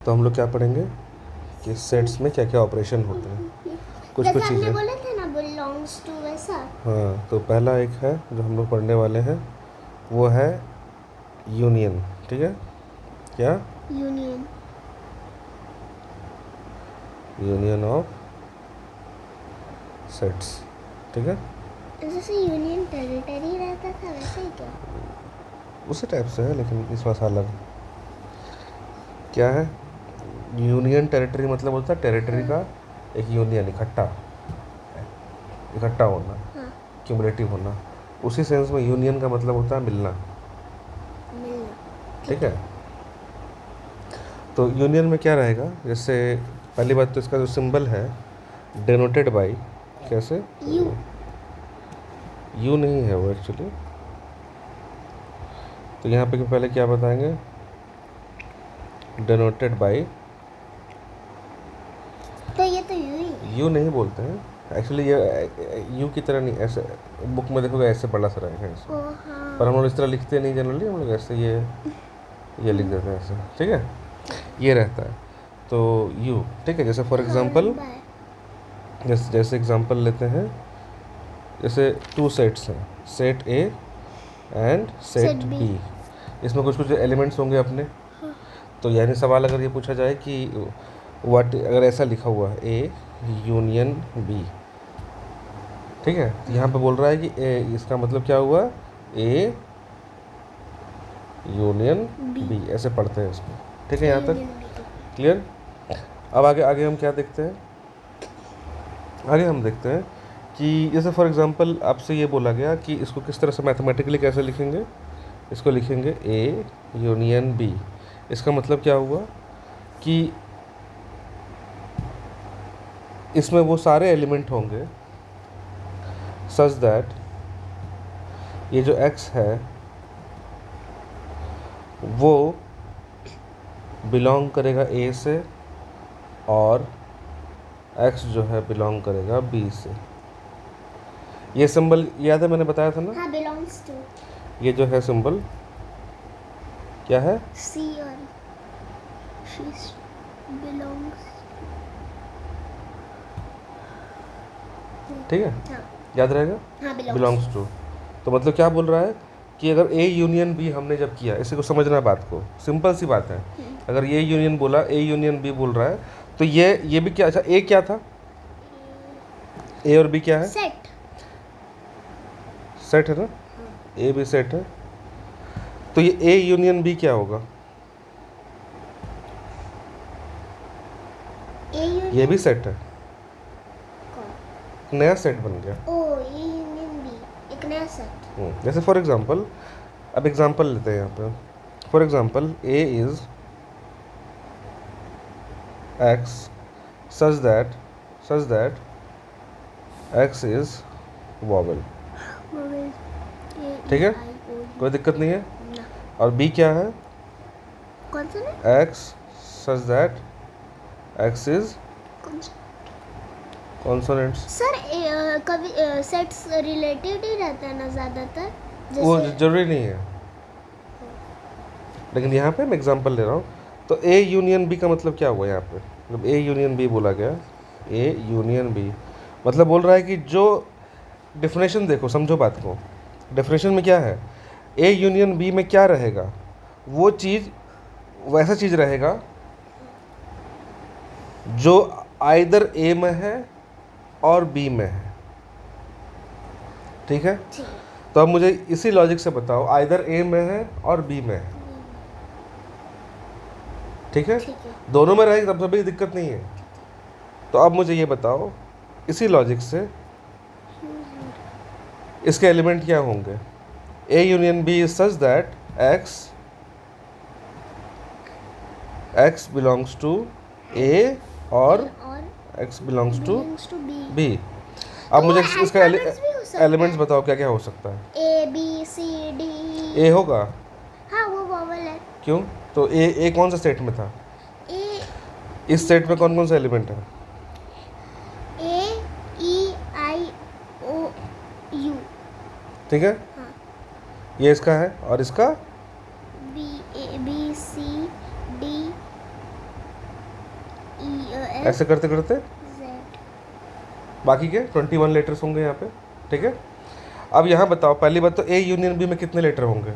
तो हम लोग क्या पढ़ेंगे कि सेट्स में क्या क्या ऑपरेशन होते हैं, कुछ कुछ चीज़ें। बोले थे ना बिलोंग्स टू वैसा। हाँ, तो पहला एक है जो हम लोग पढ़ने वाले हैं, वो है यूनियन। ठीक है, क्या? यूनियन। Union of sets. ठीक है, जैसे यूनियन टेरिटरी रहता था वैसे ही क्या? उसी टाइप से है, लेकिन इसमें सा अलग क्या है। यूनियन टेरिटरी मतलब होता है टेरिटरी का एक यूनियन, इकट्ठा होना, हाँ, क्यूमुलेटिव होना। उसी सेंस में यूनियन का मतलब होता है मिलना। मिलना। ठीक है, तो यूनियन में क्या रहेगा, जैसे पहली बात तो इसका जो सिंबल है डिनोटेड बाई, कैसे? यू। यू नहीं है वो एक्चुअली। तो यहाँ पे पहले क्या बताएंगे, डिनोटेड बाई। तो ये तो यू ही। यू नहीं बोलते हैं एक्चुअली, ये यू की तरह नहीं, ऐसे बुक में देखोगे ऐसे बड़ा सा रहेगा ऐसे, ओ हाँ। पर हम लोग इस तरह लिखते नहीं जनरली, हम लोग ऐसे ये लिख देते हैं ऐसे। ठीक है, ये रहता है तो यू। ठीक है, जैसे फॉर एग्जांपल, जैसे एग्जांपल लेते हैं, जैसे 2 सेट्स हैं, set A and set Set B। B. इसमें कुछ कुछ एलिमेंट्स होंगे अपने। तो यानी सवाल अगर ये पूछा जाए कि व्हाट, अगर ऐसा लिखा हुआ है ए यूनियन बी, ठीक है, तो यहाँ पे बोल रहा है कि ए, इसका मतलब क्या हुआ, ए यूनियन बी, ऐसे पढ़ते हैं इसको। ठीक है, यहाँ तक क्लियर। अब आगे आगे हम क्या देखते हैं, आगे हम देखते हैं कि जैसे फॉर एग्जांपल आपसे ये बोला गया कि इसको किस तरह से मैथमेटिकली कैसे लिखेंगे। इसको लिखेंगे ए यूनियन बी। इसका मतलब क्या हुआ कि इसमें वो सारे एलिमेंट होंगे सच दैट ये जो x है वो बिलोंग करेगा a से, और x जो है बिलोंग करेगा b से। ये सिंबल याद है, मैंने बताया था ना। हाँ, बिलोंग्स टू। ये जो है सिंबल क्या है, सी और बिलोंग्स। ठीक है, हाँ। याद रहेगा, हाँ, बिलोंग्स टू। तो मतलब क्या बोल रहा है कि अगर ए यूनियन बी हमने जब किया, इसी को समझना, बात को, सिंपल सी बात है। अगर ये यूनियन बोला, ए यूनियन बी बोल रहा है, तो ये भी क्या, अच्छा ए क्या था, ए और बी क्या है, सेट। सेट है ना, ए भी सेट है। तो ये ए यूनियन बी क्या होगा, ये भी सेट है, नया सेट बन गया। ओ, ए यूनियन बी एक नया सेट। जैसे फॉर एग्जांपल, अब एग्जांपल लेते हैं यहाँ पे। For example A is x such that x is vowel. ठीक है, कोई दिक्कत नहीं है। और बी क्या है, कौन सा ना? X such that x is consonants. Sir कभी सेट्स रिलेटेड ही रहता है ना ज़्यादातर। वो जरूरी नहीं है, लेकिन यहाँ पे मैं एग्जांपल ले रहा हूँ। तो ए यूनियन बी का मतलब क्या हुआ यहाँ पे, जब ए यूनियन बी बोला गया, ए यूनियन बी मतलब बोल रहा है कि जो डेफिनेशन, देखो समझो बात को, डेफिनेशन में क्या है, ए यूनियन बी में क्या रहेगा, वो चीज़ वैसा चीज़ रहेगा जो आइदर ए में है और बी में है। ठीक है, तो अब मुझे इसी लॉजिक से बताओ, आइदर ए में है और बी में है। ठीक है, दोनों में रहेगी तब भी दिक्कत नहीं है। तो अब मुझे ये बताओ, इसी लॉजिक से इसके एलिमेंट क्या होंगे, A union B is such that x belongs to A और एक्स बिलोंग्स टू बी। अब मुझे इसका एलिमेंट्स बताओ क्या क्या हो सकता है। ए बी सी डी। ए होगा, हाँ वो वॉवल है। क्यों, तो ए कौन सा सेट में था, ए, इस सेट में कौन कौन सा एलिमेंट है, ए ई आई ओ यू। ठीक है, हाँ। ये इसका है, और इसका B A B C D E ऐसे करते करते Z बाकी के 21 लेटर्स होंगे यहाँ पे, ठीक है। अब यहाँ बताओ, पहली बात तो ए यूनियन बी में कितने लेटर होंगे,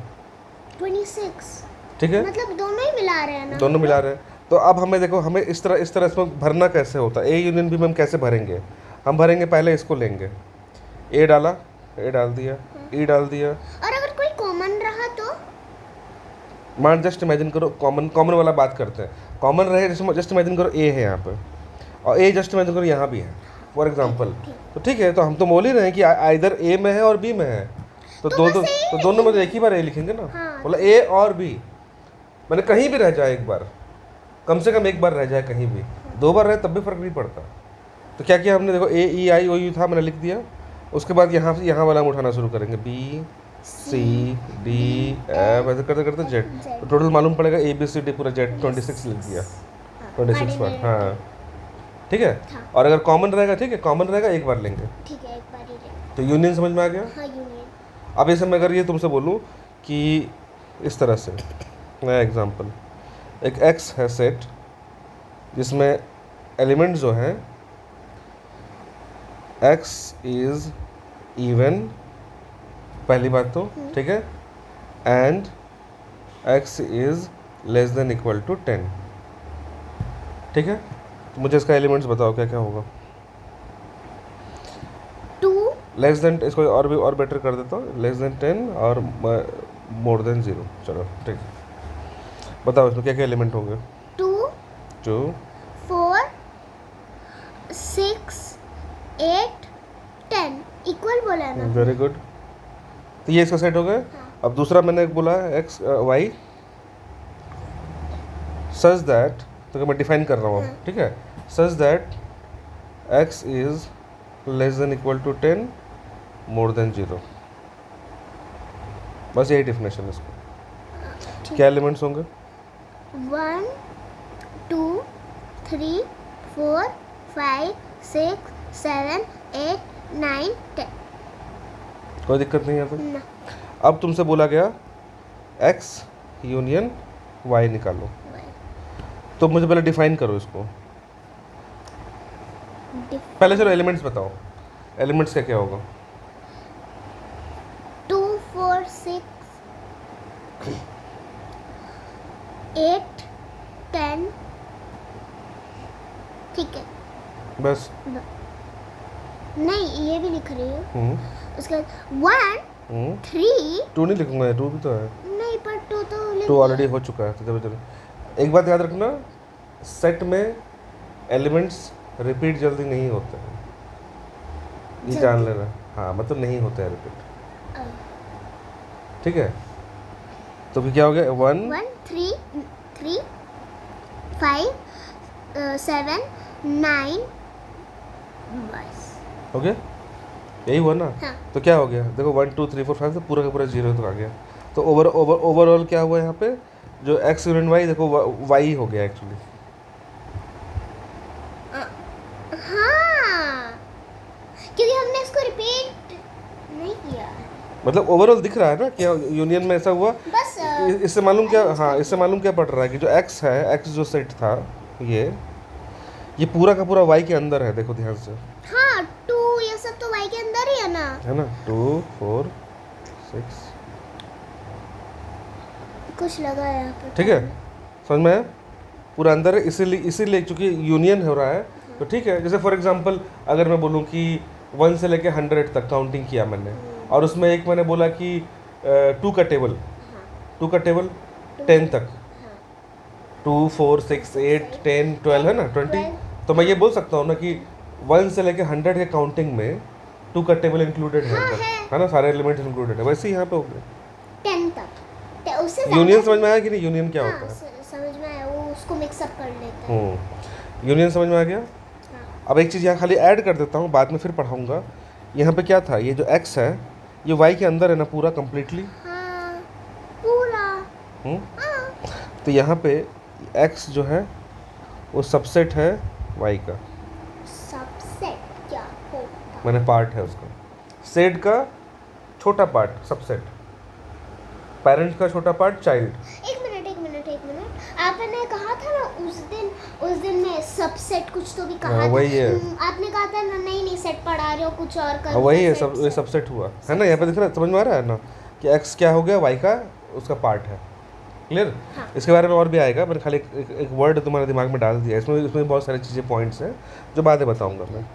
26, ठीक है, मतलब दोनों ही मिला रहे हैं ना? दोनों मिला रहे हैं। तो अब हमें देखो, हमें इस तरह इसमें भरना कैसे होता है, ए यूनियन बी में हम कैसे भरेंगे, हम भरेंगे पहले इसको लेंगे, ए डाला, ए डाल दिया, ई डाल दिया, और अगर कोई कॉमन रहा तो? मान जस्ट इमेजिन करो, कॉमन वाला बात करते हैं, कॉमन रहे, जस्ट इमेजिन करो ए है यहाँ पे, और ए जस्ट इमेजिन करो यहाँ भी है फॉर एग्जाम्पल, तो ठीक है, तो हम तो बोल ही रहे हैं कि आइदर ए में है और बी में है, तो दोनों में तो एक ही बार ए लिखेंगे ना, हाँ। बोला ए और बी, मैंने कहीं भी रह जाए एक बार, कम से कम एक बार रह जाए कहीं भी, 2 बार रहे तब भी फर्क नहीं पड़ता। तो क्या किया हमने, देखो ए ई आई ओ यू था, मैंने लिख दिया, उसके बाद यहाँ से यहाँ वाला हम उठाना शुरू करेंगे, बी सी डी एफ, ऐसे करते करते जेड, तो टोटल मालूम पड़ेगा ए बी सी डी पूरा जेड, 26 लिख दिया, 26 बार, हाँ ठीक है। और अगर कॉमन रहेगा, ठीक है, कॉमन रहेगा एक बार लेंगे, ठीक है, एक बार ही ले। तो यूनियन समझ में आ गया। हाँ, यूनियन। अब इसे मैं अगर ये तुमसे बोलूँ कि इस तरह से, नया एग्जांपल, एक एक्स है सेट जिसमें एलिमेंट जो हैं एक्स इज इवन, पहली बात तो ठीक है, and x is less than equal to 10, ठीक है। तो मुझे इसका एलिमेंट्स बताओ क्या क्या होगा। 2 लेस देन, इसको और बेटर कर देता हूँ, लेस देन 10 और मोर देन 0, चलो ठीक है, बताओ इसमें क्या क्या एलिमेंट होंगे। 2 2 4 6 8 10 इक्वल बोला है ना? वेरी गुड, तो ये इसका सेट हो गया। हाँ। अब दूसरा मैंने बोला एक्स वाई सच दैट, तो मैं डिफाइन कर रहा हूँ, हाँ। ठीक है, such that x is less than equal to 10 more than 0, बस यही डिफिनेशन है इसको। क्या एलिमेंट्स होंगे? 1 2 3 4 5 6 7 8 9 10 कोई दिक्कत नहीं है तो। ना। अब तुमसे बोला गया एक्स यूनियन वाई निकालो, तो मुझे पहले डिफाइन करो इसको, पहले चलो एलिमेंट्स बताओ, एलिमेंट्स क्या क्या होगा। 2 4 6 8 10, ठीक है, बस नहीं ये भी लिख रही हूँ, उसके बाद 1 3 2 नहीं लिखूंगा, 2 भी तो है, नहीं पर 2 तो लिख 2 ऑलरेडी हो चुका है, तो चलो चलो। एक बात याद रखना, सेट में एलिमेंट्स रिपीट जल्दी नहीं होते हैं, ये जान लेना, हाँ मतलब नहीं होते हैं रिपीट, ठीक है। तो फिर क्या हो गया, 1 3 3 5 7 9 बस हो गया, यही हुआ ना। हाँ। तो क्या हो गया, देखो 1 2 3 4 5 से पूरा का पूरा 0 तक आ गया, तो ओवरऑल क्या हुआ यहाँ पे, जो एक्स यूनियन वाई, देखो वाई हो गया एक्चुअली, हाँ क्योंकि हमने इसको रिपीट नहीं किया, मतलब ओवरऑल दिख रहा है ना कि यूनियन में ऐसा हुआ। बस इससे मालूम क्या, हाँ इससे मालूम क्या पड़ रहा है कि जो एक्स है, एक्स जो सेट था ये पूरा का पूरा वाई के अंदर है, देखो ध्यान से, हाँ 2 ये सब तो y के अंदर ही है ना, 2 4 6, कुछ लगा है यहाँ पे, ठीक है, समझ में आया, पूरा अंदर है, इसीलिए क्योंकि यूनियन हो रहा है, तो ठीक है। जैसे फॉर एग्जांपल अगर मैं बोलूँ कि 1 से लेके 100 तक काउंटिंग किया मैंने, और उसमें एक मैंने बोला कि 2 का टेबल 10 तक, 2 4 6 8 10 12 है ना, 20, तो मैं ये बोल सकता हूँ ना कि 1 से लेके 100 के काउंटिंग में 2 का टेबल इंक्लूडेड है अंदर, है ना, सारे एलिमेंट्स इंक्लूडेड है, वैसे ही यहाँ पे हो गया 10 तक, तो उससे यूनियन समझ में आया कि नहीं, यूनियन क्या होता है, समझ में आया, वो उसको मिक्स अप कर लेता है। यूनियन समझ में आ गया। हाँ। अब एक चीज़ यहाँ खाली ऐड कर देता हूँ, बाद में फिर पढ़ाऊँगा। यहाँ पे क्या था, ये जो x है ये y के अंदर है ना पूरा कम्प्लीटली, हाँ पूरा, हाँ तो यहाँ पे x जो है वो सबसेट है y का, सबसेट क्या होता, मैंने पार्ट है उसका, सेट का छोटा पार्ट सबसेट, पेरेंट का छोटा पार्ट चाइल्ड। एक मिनट आपने कहा था ना उस दिन में सबसेट कुछ तो भी कहा हाँ, था। वही है। आपने कहा था ना, नहीं सेट पढ़ा रहे हो, कुछ और कर हाँ, वही है, set सब ये से। सबसेट हुआ है ना। यहाँ पे दिख रहा है, समझ में आ रहा है ना कि एक्स क्या हो गया, वाई का उसका पार्ट है। क्लियर? हाँ। इसके बारे में और भी आएगा, मैंने खाली एक वर्ड तुम्हारे दिमाग में डाल दिया। इसमें बहुत सारी चीज़ें, पॉइंट्स हैं जो बाद में बताऊंगा मैं।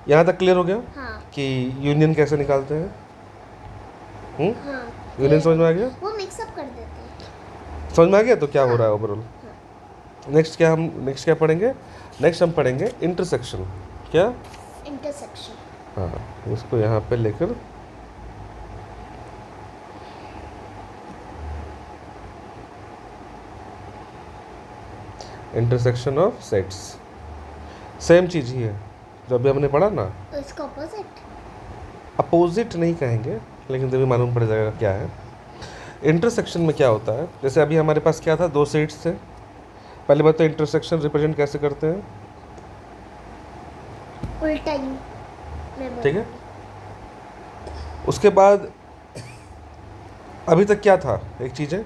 यहाँ तक क्लियर हो गया हाँ कि यूनियन कैसे निकालते हैं? हाँ, यूनियन समझ में आ गया? वो मिक्सअप कर देते हैं। समझ में आ गया तो क्या हो रहा है ओवरऑल? नेक्स्ट क्या पढ़ेंगे? नेक्स्ट हम पढ़ेंगे इंटरसेक्शन। क्या? इंटरसेक्शन। हाँ, इसको यहाँ पे लेकर इंटरसेक्शन ऑफ सेट्स, सेम चीज़ ही है जो अभी हमने पढ़ा ना। तो इसका ऑपोजिट? अपोजिट नहीं कहेंगे, लेकिन तभी मालूम पड़ जाएगा क्या है। इंटरसेक्शन में क्या होता है, जैसे अभी हमारे पास क्या था, दो सेट्स थे। पहले बात तो इंटरसेक्शन रिप्रेजेंट कैसे करते हैं? उल्टा यू। ठीक है। उसके बाद अभी तक क्या था, एक चीज़ है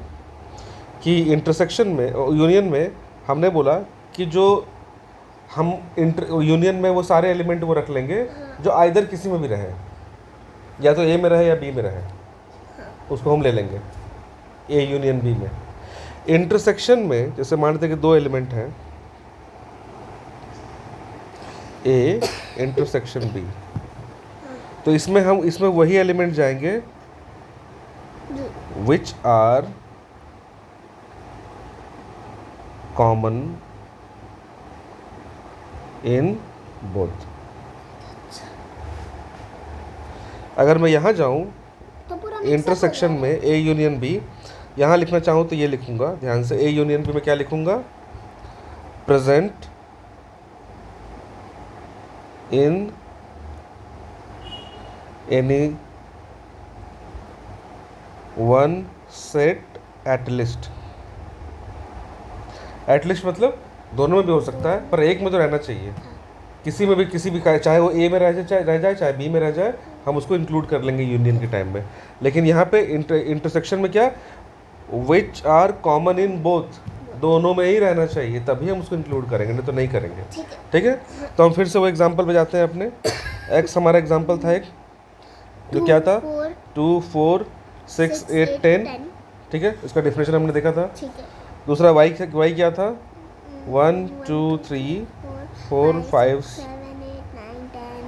कि इंटरसेक्शन में, यूनियन में हमने बोला कि जो हम यूनियन में वो सारे एलिमेंट वो रख लेंगे जो आइदर किसी में भी रहे, या तो ए में रहे या बी में रहे, उसको हम ले लेंगे ए यूनियन बी में। इंटरसेक्शन में जैसे मानते हैं कि दो एलिमेंट हैं, ए इंटरसेक्शन बी, तो इसमें वही एलिमेंट जाएंगे which are common in both. अगर मैं यहाँ जाऊँ तो पूरा mix up हो इंटरसेक्शन में ए यूनियन बी, यहाँ लिखना चाहूँ तो ये लिखूंगा, ध्यान से। ए यूनियन बी में क्या लिखूंगा? Present in any one set at least. At least मतलब दोनों में भी हो सकता है, पर एक में तो रहना चाहिए। किसी में भी, चाहे वो ए में रह जाए चाहे बी में रह जाए, हम उसको इंक्लूड कर लेंगे यूनियन के टाइम में। लेकिन यहाँ पे इंटरसेक्शन में क्या, which are common in both, दोनों में ही रहना चाहिए, तभी हम उसको इंक्लूड करेंगे, नहीं तो नहीं करेंगे। ठीक है। तो हम फिर से वो एग्जांपल पे जाते हैं अपने। एक्स हमारा एग्जांपल था एक, जो क्या था, 2 4 6 8 10। ठीक है, इसका डेफिनेशन हमने देखा था। ठीक है। दूसरा वाई क्या था, 1 2 3 4 5, 7 8 9 10,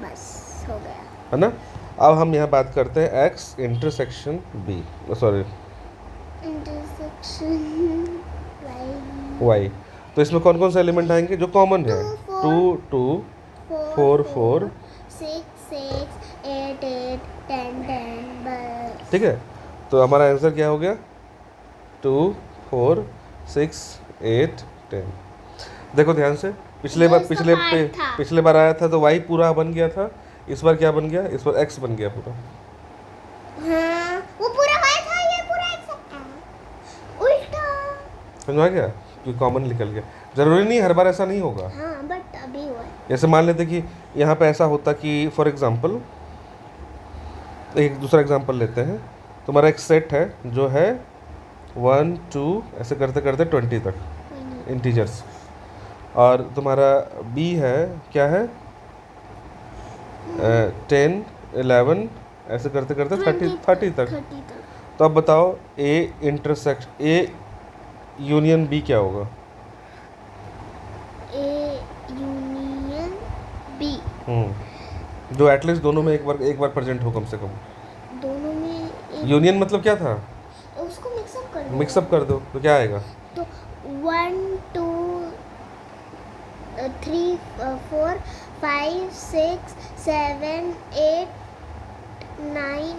बस हो गया। है ना। अब हम यहाँ बात करते हैं x intersection B, sorry intersection Y. तो इसमें कौन कौन से एलिमेंट आएंगे जो कॉमन है? 2 2 4 4, 6 6 8 8 10 10, बस। ठीक है। तो हमारा आंसर क्या हो गया? 2 4 6 8 10। देखो ध्यान से, पिछले बार आया था तो वाई पूरा बन गया था, इस बार क्या बन गया? इस बार एक्स बन गया पूरा। हाँ, वो पूरा y था, ये पूरा x है। उल्टा। समझ में आ गया? क्योंकि कॉमन निकल गया। जरूरी नहीं हर बार ऐसा नहीं होगा। हाँ, बट अभी हुआ है। जैसे मान लेते कि यहाँ पे ऐसा होता कि फॉर एग्जांपल, एक दूसरा एग्जांपल लेते हैं। तुम्हारा एक सेट है जो है 1 2 ऐसे करते करते 20 तक इंटीजर्स, और तुम्हारा बी है क्या है, 10 11 ऐसे करते करते 30 तक। तो अब बताओ ए यूनियन बी क्या होगा? ए यूनियन बी जो एटलीस्ट दोनों में एक बार प्रेजेंट हो कम से कम। दोनों में यूनियन मतलब क्या था? उसको मिक्सअप कर दो। मिक्सअप कर दो तो क्या आएगा? तो 1 2 3 4 5 6 7 8 9।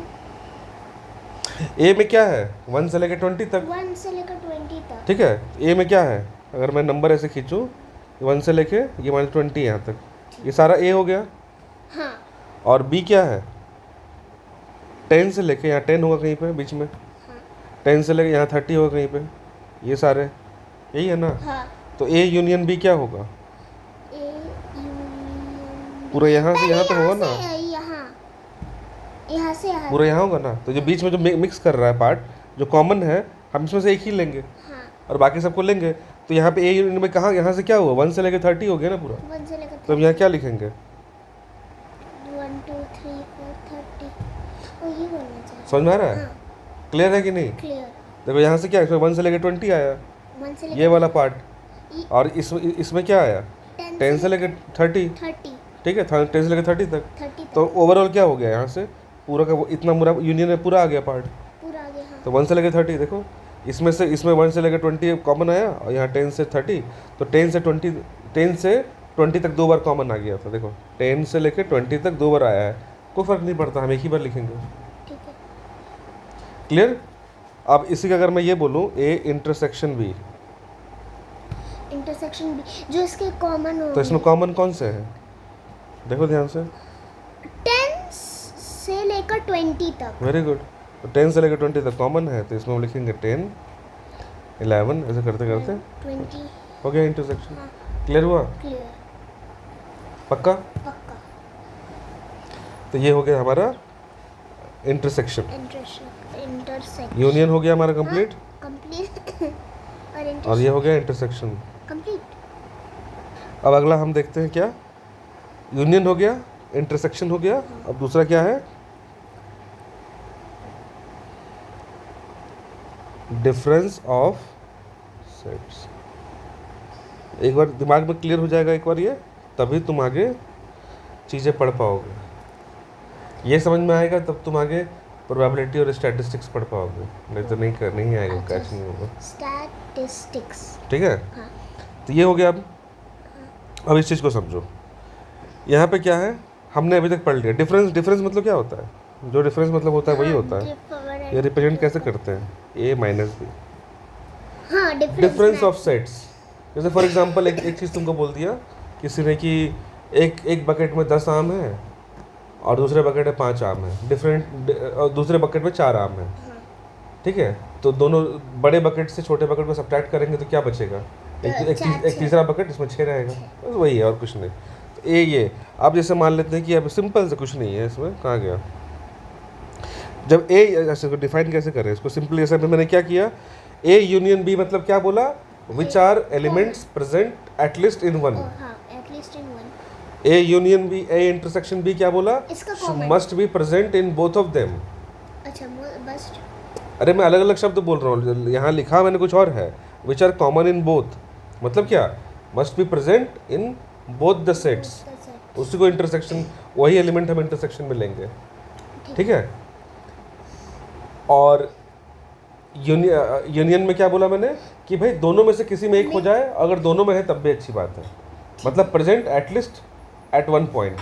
ए में क्या है? 1 से लेकर 20 तक। 1 से लेकर 20 तक। ठीक है। ए में क्या है? अगर मैं नंबर ऐसे खींचूँ 1 से लेके ये माने 20 यहाँ तक, ये सारा ए हो गया। हाँ। और बी क्या है? 10 से लेके यहाँ 10 होगा कहीं पे बीच में, 10 से लेके यहाँ 30 होगा कहीं पे, ये सारे यही है ना। हाँ। तो ए यूनियन बी क्या होगा? ए यूनियन पूरा यहाँ से यहाँ तो होगा ना, यहाँ से यहाँ। पूरा यहाँ होगा ना। तो जो बीच में जो मिक्स कर रहा है पार्ट जो कॉमन है, हम इसमें से एक ही लेंगे हाँ। और बाकी सबको लेंगे। तो यहाँ पे ए यूनियन में कहाँ, यहाँ से क्या हुआ, 1 से लेकर 30 हो गया ना पूरा। 1 से लेकर तो हम यहाँ क्या लिखेंगे, 1 2 3 4 30 वही होना चाहिए। समझ में आ रहा है, हाँ क्लियर है कि नहीं। क्लियर। देखो यहाँ से क्या है, 1 से लेकर 20 आया 1 से ये लेकर वाला पार्ट, और इसमें क्या आया 10 से लेकर 30, 30 ठीक है, 10 से लेकर 30 तक। 30 तो ओवरऑल क्या हो गया यहाँ से पूरा का इतना पूरा यूनियन में पूरा आ गया पार्ट। पूरा आ गया। हाँ तो 1 से लेकर 30 देखो, इसमें 1 से लेकर 20 कॉमन आया, और यहाँ 10 से 30, तो 10 से 20 तक 2 बार कॉमन आ गया था। देखो 10 से लेकर 20 तक 2 बार आया है, कोई फ़र्क नहीं पड़ता, हम एक ही बार लिखेंगे। ठीक है। क्लियर। अब इसी का अगर मैं ये बोलूँ ए इंटरसेक्शन बी, इंटरसेक्शन भी जो इसके कॉमन हो तो इसमें कॉमन कौन से हैं, देखो ध्यान से। 10 से लेकर 20 तक। Very good. तो 10 से लेकर 20 तक कॉमन है, तो इसमें हम लिखेंगे 10 11 ऐसे करते करते 20 हो गया इंटरसेक्शन। हाँ क्लियर हुआ, क्लियर पक्का। पक्का। तो ये हो गया हमारा इंटरसेक्शन, इंटरसेक्शन यूनियन हो गया हमारा कंप्लीट, कंप्लीट और ये हो गया इंटरसेक्शन। कंप्लीट। अब अगला हम देखते हैं क्या, यूनियन हो गया, इंटरसेक्शन हो गया, अब दूसरा क्या है, डिफरेंस ऑफ सेट्स। एक बार दिमाग में क्लियर हो जाएगा एक बार ये, तभी तुम आगे चीज़ें पढ़ पाओगे। ये समझ में आएगा तब तुम आगे प्रोबेबिलिटी और स्टैटिस्टिक्स पढ़ पाओगे, नहीं तो नहीं आएगा, कैच नहीं होगा। स्टैटिस्टिक्स। ठीक है। हाँ तो ये हो गया। अब इस चीज़ को समझो, यहाँ पे क्या है, हमने अभी तक पढ़ लिया डिफरेंस। डिफरेंस मतलब क्या होता है, जो डिफरेंस मतलब होता है वही होता है। ये रिप्रेजेंट कैसे करते हैं, ए माइनस बी, हाँ डिफरेंस ऑफ सेट्स। जैसे फॉर एग्जांपल एक चीज़ तुमको बोल दिया किसी ने कि एक बकेट में 10 आम है और दूसरे बकेट में 5 आम है, डिफरेंट, और दूसरे बकेट में 4 आम है, ठीक है। तो दोनों बड़े बकेट से छोटे बकेट को सब्ट्रैक्ट करेंगे तो क्या बचेगा, एक तीसरा बकेट, इसमें 6 रहेगा, बस वही है और कुछ नहीं। तो ये आप जैसे मान लेते हैं कि अब सिंपल से कुछ नहीं है इसमें, कहाँ गया, जब ए ऐसे डिफाइन कैसे करें इसको सिंपली, जैसे मैंने क्या किया, ए यूनियन बी मतलब क्या बोला, which are elements present at least in one. At least in one. A union B, A intersection B क्या बोला, इसका common। Must be present in both of them. अच्छा बस। अरे मैं अलग अलग शब्द बोल रहा हूँ, यहाँ लिखा मैंने कुछ और है, which are common in both, मतलब क्या, must be present in both the sets, उसी को इंटरसेक्शन, वही एलिमेंट हम इंटरसेक्शन में लेंगे, ठीक है। और यूनियन में क्या बोला मैंने कि भाई दोनों में से किसी में एक हो जाए, अगर दोनों में है तब भी अच्छी बात है, मतलब present at least at one point,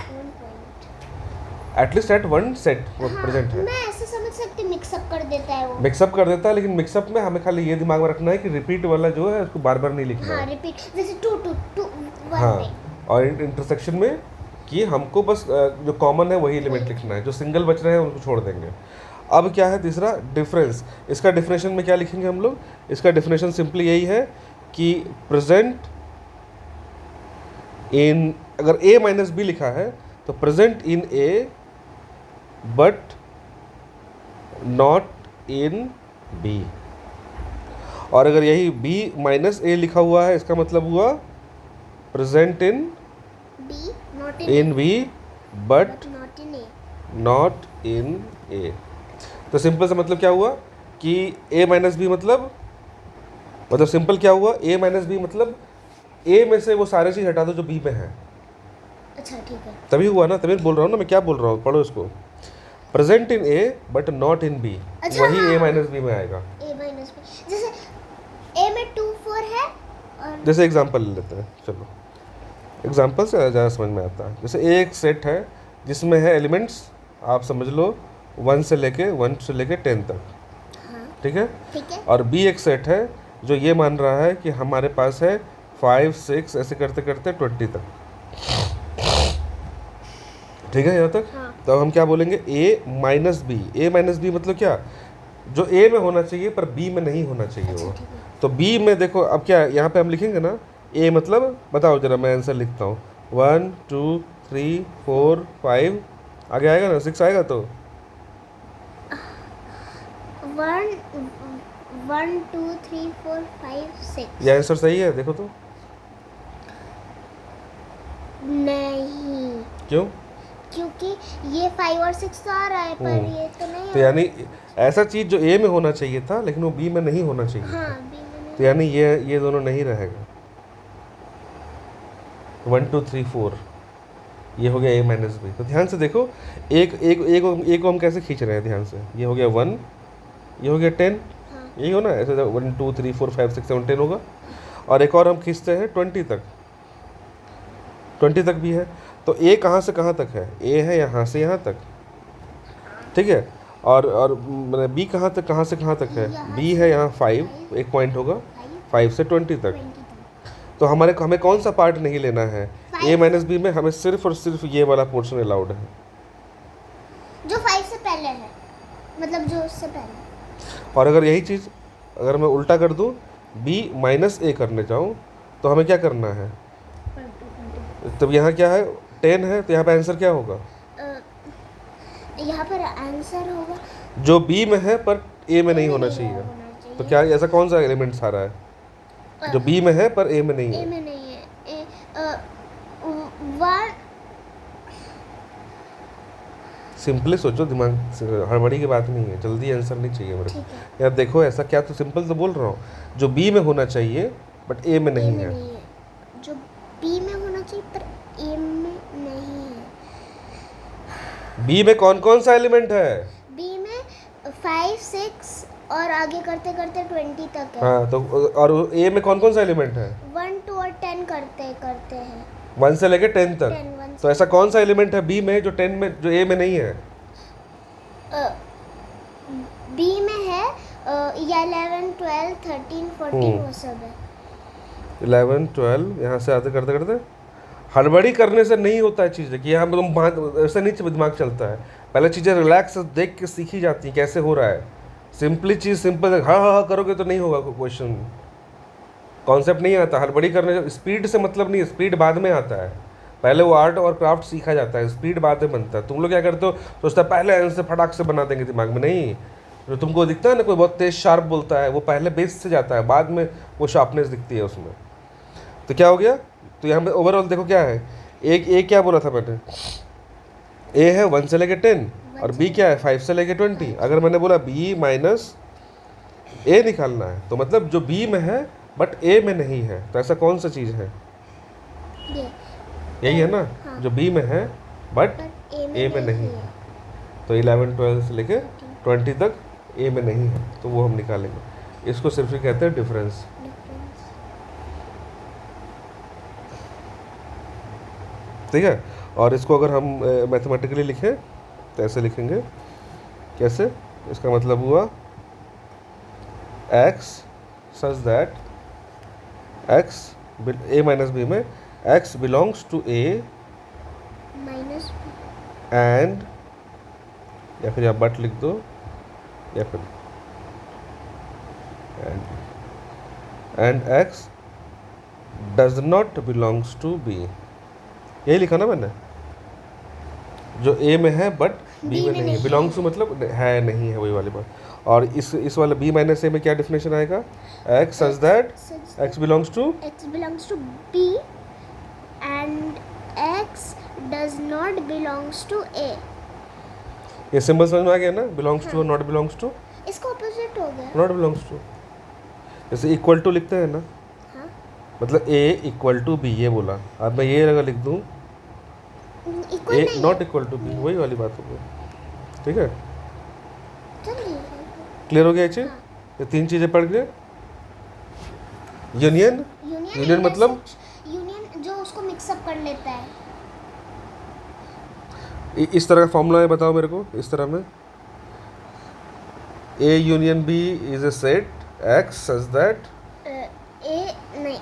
at least at one set वो प्रेजेंट है। मैं ऐसे समझ सकती, मिक्सअप कर देता है वो। मिक्सअप कर देता है, लेकिन मिक्सअप में हमें खाली ये दिमाग में रखना है कि रिपीट वाला जो है उसको बार बार नहीं लिखना हाँ है। रिपीट, जैसे 2 2 2 1 हाँ, में। और इंटरसेक्शन में कि हमको बस जो कॉमन है वही एलिमेंट लिखना है, जो सिंगल बच रहे हैं उनको छोड़ देंगे। अब क्या है तीसरा, डिफरेंस। इसका डिफिनेशन में क्या लिखेंगे हम लोग, इसका डिफिनेशन सिंपली यही है कि प्रेजेंट इन, अगर ए माइनस बी लिखा है तो present in A but not in B, और अगर यही बी माइनस ए लिखा हुआ है इसका मतलब हुआ present in B not in B but not in A. Not in A. तो सिंपल सा मतलब क्या हुआ कि ए माइनस बी मतलब सिंपल क्या हुआ, ए माइनस बी मतलब ए में से वो सारे चीज़ हटा दो जो बी में है। अच्छा ठीक है। तभी हुआ ना, तभी बोल रहा हूँ ना मैं, क्या बोल रहा हूँ, पढ़ो इसको, present in A but not in B, अच्छा, वही हाँ। ए माइनस बी में आएगा। ए माइनस बी, जैसे ए में 2 4 है और जैसे एग्जांपल ले लेते हैं, चलो एग्जांपल से ज़्यादा समझ में आता है। जैसे एक सेट है जिसमें है एलिमेंट्स, आप समझ लो 1 से लेके 10 तक, हाँ ठीक है। ठीक है। और बी एक सेट है जो ये मान रहा है कि हमारे पास है 5 6 ऐसे करते करते 20 तक, ठीक है यहाँ तक। हाँ। तो हम क्या बोलेंगे, ए माइनस बी। ए माइनस बी मतलब क्या, जो ए में होना चाहिए पर बी में नहीं होना चाहिए वो। ठीक है। तो बी में देखो, अब क्या यहाँ पे हम लिखेंगे ना, ए मतलब बताओ जरा, मैं आंसर लिखता हूँ 1 2 3 4 5, आगे आएगा ना 6 आएगा, तो 1 1 2 3 4 5 6। ये आंसर सही है, देखो तो। नहीं, क्यों? क्योंकि ये 5 और 6 तो आ रहा है पर ये तो नहीं तो यानी ऐसा चीज जो ए में होना चाहिए था लेकिन वो बी में नहीं होना चाहिए हाँ था। बी में तो यानी ये दोनों नहीं रहेगा। 1 2 3 4 ये हो गया ए माइनस बी। तो ध्यान से देखो, एक को हम कैसे खींच रहे हैं, ध्यान से। ये हो गया 1, ये हो गया 10, हाँ। यही हो ना, ऐसे 1 2 3 4 5 6 7 10 होगा। और एक और हम खींचते हैं 20 तक, 20 तक भी है। तो ए कहाँ से कहाँ तक है? ए है यहाँ से यहाँ तक, ठीक है। और बी कहाँ से कहाँ तक है? बी है यहाँ 5, एक पॉइंट होगा 5 से 20 तक। 20 तो हमें कौन सा पार्ट नहीं लेना है? ए माइनस बी में हमें सिर्फ और सिर्फ ये वाला पोर्शन अलाउड है, जो 5 से पहले है, मतलब जो उससे पहले। और अगर यही चीज़ अगर मैं उल्टा कर दूँ, बी माइनस ए करने जाऊँ, तो हमें क्या करना है? तब यहाँ क्या है? 10 है, तो यहाँ पे आंसर क्या होगा? यहाँ पर आंसर होगा जो बी में है पर ए में नहीं होना चाहिए। तो क्या ऐसा कौन सा एलिमेंट आ रहा है जो बी में है पर ए में नहीं ए है? में नहीं है। वन सिंपली सोचो, दिमाग से हड़बड़ी की बात नहीं है, जल्दी आंसर नहीं चाहिए मेरे को। ठीक है, यार देखो, ऐसा क्या, तो सिंपल तो बोल रहा हूँ, जो बी में होना चाहिए बट ए में ए नहीं में है। नहीं है। जो बी में होना चाहिए पर ए में नहीं है। बी में कौन कौन सा एलिमेंट है? बी में 5 6 और आगे करते करते 20 तक है। हाँ, तो और ए में कौन कौन सा एलिमेंट है? 1 2 और 10 करते करते हैं। 1 से लेके 10 तक। 10 1 तो ऐसा कौन सा एलिमेंट है बी में जो 10 में, जो ए में नहीं है? बी में है 11 12 13 14 वो सब है। 11 12 यहाँ से आते करते करते, हड़बड़ी करने से नहीं होता है चीज़ें कि यहाँ तुम ऐसे नहीं दिमाग चलता है। पहले चीज़ें रिलैक्स देख के सीखी जाती हैं कैसे हो रहा है। सिंपली चीज़ सिंपल, हाँ हाँ हाँ करोगे तो नहीं होगा क्वेश्चन, कॉन्सेप्ट नहीं आता। हड़बड़ी करने, स्पीड से मतलब नहीं है, स्पीड बाद में आता है। पहले वो आर्ट और क्राफ्ट सीखा जाता है, स्पीड बाद में बनता है। तुम लोग क्या करते हो, सोचता है पहले आंसर फटाक से बना देंगे दिमाग में। नहीं, जो तुमको दिखता है ना कोई बहुत तेज शार्प बोलता है, वो पहले बेस से जाता है, बाद में वो शार्पनेस दिखती है उसमें। तो क्या हो गया? तो यहाँ पे ओवरऑल देखो क्या है, एक क्या बोला था मैंने, ए है 1 से लेके 10 और बी क्या है 5 से लेके 20। अगर मैंने बोला बी माइनस ए निकालना है, तो मतलब जो बी में है बट ए में नहीं है, तो ऐसा कौन सा चीज़ है? ये यही है ना, हाँ। जो बी में है बट पर ए में नहीं है। तो 11 12 से लेके 20 तक ए में नहीं है, तो वो हम निकालेंगे। इसको सिर्फ ही कहते हैं डिफरेंस। ठीक है। और इसको अगर हम मैथमेटिकली लिखें तो ऐसे लिखेंगे, कैसे? इसका मतलब हुआ x such that x A minus B में x belongs to A minus and, या फिर आप बट लिख दो, या फिर and x does not belongs to B. यही लिखा ना मैंने, जो ए में है बट बी में नहीं है। बिलोंग्स टू मतलब है नहीं है, वही वाली बात। और इस वाले बी माइनस ए में क्या डेफिनेशन आएगा? x such that x belongs to B and x does not belongs to A। ये सिंबल समझ में आ गया ना, बिलोंग्स टू और नॉट बिलोंग्स टू। इसका ऑपोजिट हो गया। नॉट बिलोंग्स टू, जैसे इक्वल टू लिखते हैं ना, हाँ, मतलब a इक्वल टू बी, ये बोला। अब मैं ये अगर लिख दूँ इक्वल a नहीं नॉट इक्वल टू बी, वही वाली बात हो गई। ठीक है, चलिए। क्लियर हो गया ये चीज़? ये तीन चीज़ें पढ़ गए। यूनियन, यूनियन मतलब यूनियन जो उसको मिक्सअप कर लेता है। इस तरह का फॉर्मूला है, बताओ मेरे को इस तरह में। A union B is a set x such that, A नहीं,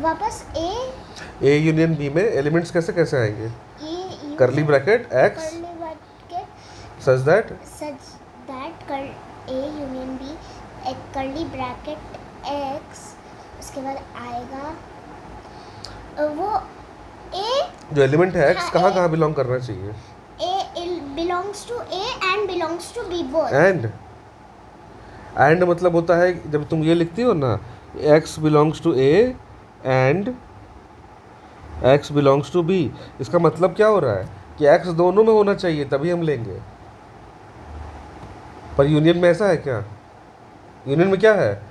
वापस ए यूनियन बी में एलिमेंट्स कैसे कैसे आएंगे? करली ब्रैकेट एक्स सच दैट कर ए यूनियन बी एक करली ब्रैकेट एक्स, उसके बाद आएगा वो ए, जो एलिमेंट है एक्स हाँ, कहाँ कहाँ बिलोंग करना चाहिए? A belongs to A and belongs to B both. And मतलब होता है जब तुम ये लिखती हो ना, x belongs to a and x belongs to b, इसका मतलब क्या हो रहा है कि x दोनों में होना चाहिए तभी हम लेंगे। पर यूनियन में ऐसा है क्या? यूनियन में क्या है,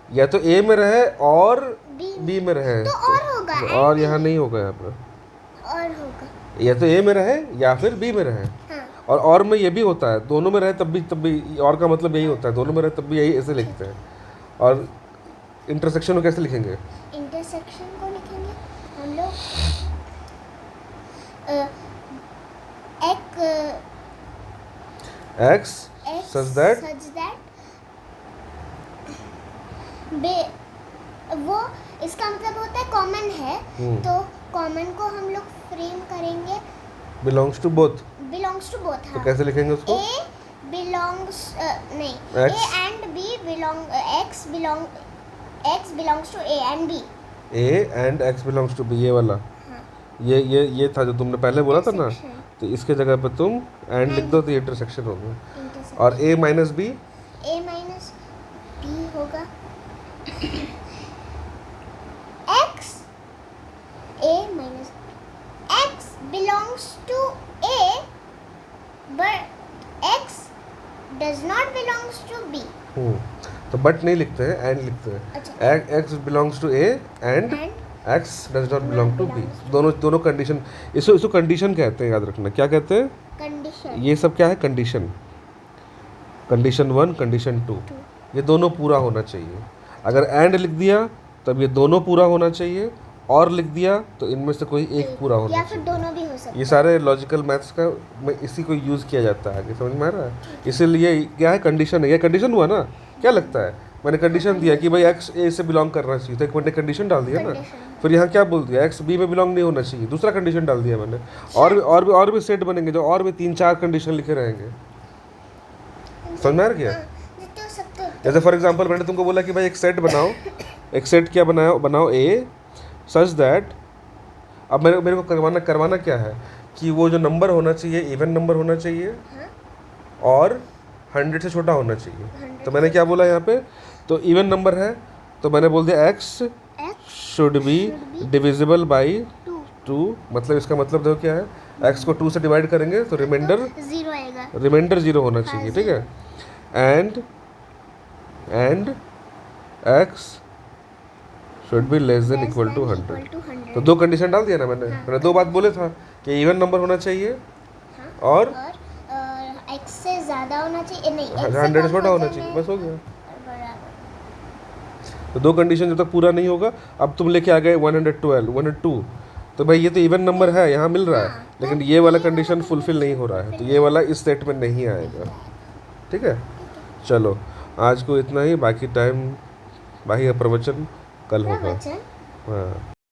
या तो a में रहे और b में रहे, तो और होगा, और यहाँ नहीं होगा, यहाँ पर और होगा, या तो a में रहे या फिर b में रहे। हाँ और में ये भी होता है, दोनों में रहे तब भी और का मतलब यही होता है, दोनों में रहे तब भी यही ऐसे लिखते हैं। और इंटरसेक्शन को कैसे लिखेंगे? इंटरसेक्शन को लिखेंगे हम लोग x such that वो इसका मतलब होता है कॉमन है, तो कॉमन को हम लोग फ्रेम करेंगे belongs to both। बोथ। तो कैसे लिखेंगे उसको? A belongs नहीं, X. A and B belong X belongs to A and B। a and x belongs to b, ये वाला, हाँ, ये था जो तुमने पहले बोला था ना, Intersection. तो इसके जगह पे तुम एंड लिख दो तो ये इंटरसेक्शन हो गया। intersection। और a minus B, A minus B होगा X, A minus X belongs to A but X does not belongs to B। तो बट नहीं लिखते हैं, एंड लिखते हैं। अच्छा, x belongs to a and and x does not belong to b। दोनों condition, इसको कंडीशन कहते हैं, याद रखना। क्या कहते हैं? condition ये सब क्या है? कंडीशन। कंडीशन 1, कंडीशन 2, ये दोनों पूरा होना चाहिए। अगर एंड लिख दिया तब ये दोनों पूरा होना चाहिए, और लिख दिया तो इनमें से कोई एक पूरा होना या फिर चाहिए। दोनों भी हो सकते ये सारे लॉजिकल मैथ्स का में इसी को यूज़ किया जाता है, आगे समझ में आ रहा है? इसीलिए क्या है, कंडीशन है। ये कंडीशन हुआ ना, क्या लगता है? मैंने कंडीशन दिया कि भाई x a से बिलोंग करना चाहिए, तो एक मैंने कंडीशन डाल दिया ना। Condition। फिर यहाँ क्या बोल दिया, x b में बिलोंग नहीं होना चाहिए, दूसरा कंडीशन डाल दिया मैंने। और भी सेट बनेंगे जो और भी 3-4 कंडीशन लिखे रहेंगे। समझ में आ गया? जितने हो सकते हो जैसे फॉर एग्जांपल मैंने तुमको बोला कि भाई एक सेट बनाओ, एक सेट क्या बनाओ a सच दैट। अब मेरे को करवाना क्या है कि वो जो नंबर होना चाहिए इवन नंबर होना चाहिए, हाँ, और 100 से छोटा होना चाहिए। 100 तो मैंने क्या बोला यहाँ पे, तो इवन नंबर है तो मैंने बोल दिया x X should be divisible by 2 2। मतलब इसका मतलब देखो क्या है, x को 2 से डिवाइड करेंगे तो रिमाइंडर 0 आएगा। 0 होना चाहिए, ठीक है। And x should be less than equal to 100। तो 2 कंडीशन डाल दिया ना मैंने 2 बात बोले था कि इवन नंबर होना चाहिए हाँ, और x से ज़्यादा होना चाहिए, नहीं x 100 से कम छोटा होना जाना चाहिए, है, बस हो गया। बराबर। तो 2 कंडीशन जब तक पूरा नहीं होगा, अब तुम लेके आ गए 102, तो भाई ये तो इवन नंबर है, यहाँ मिल रहा है, लेकिन ये वाला कंडीशन फुलफिल नहीं हो रहा है, तो ये वाला इस सेट में नहीं आएगा, ठीक है। चलो आज को इतना ही, बाकी प्रवचन कल होगा। प्रवचन हाँ।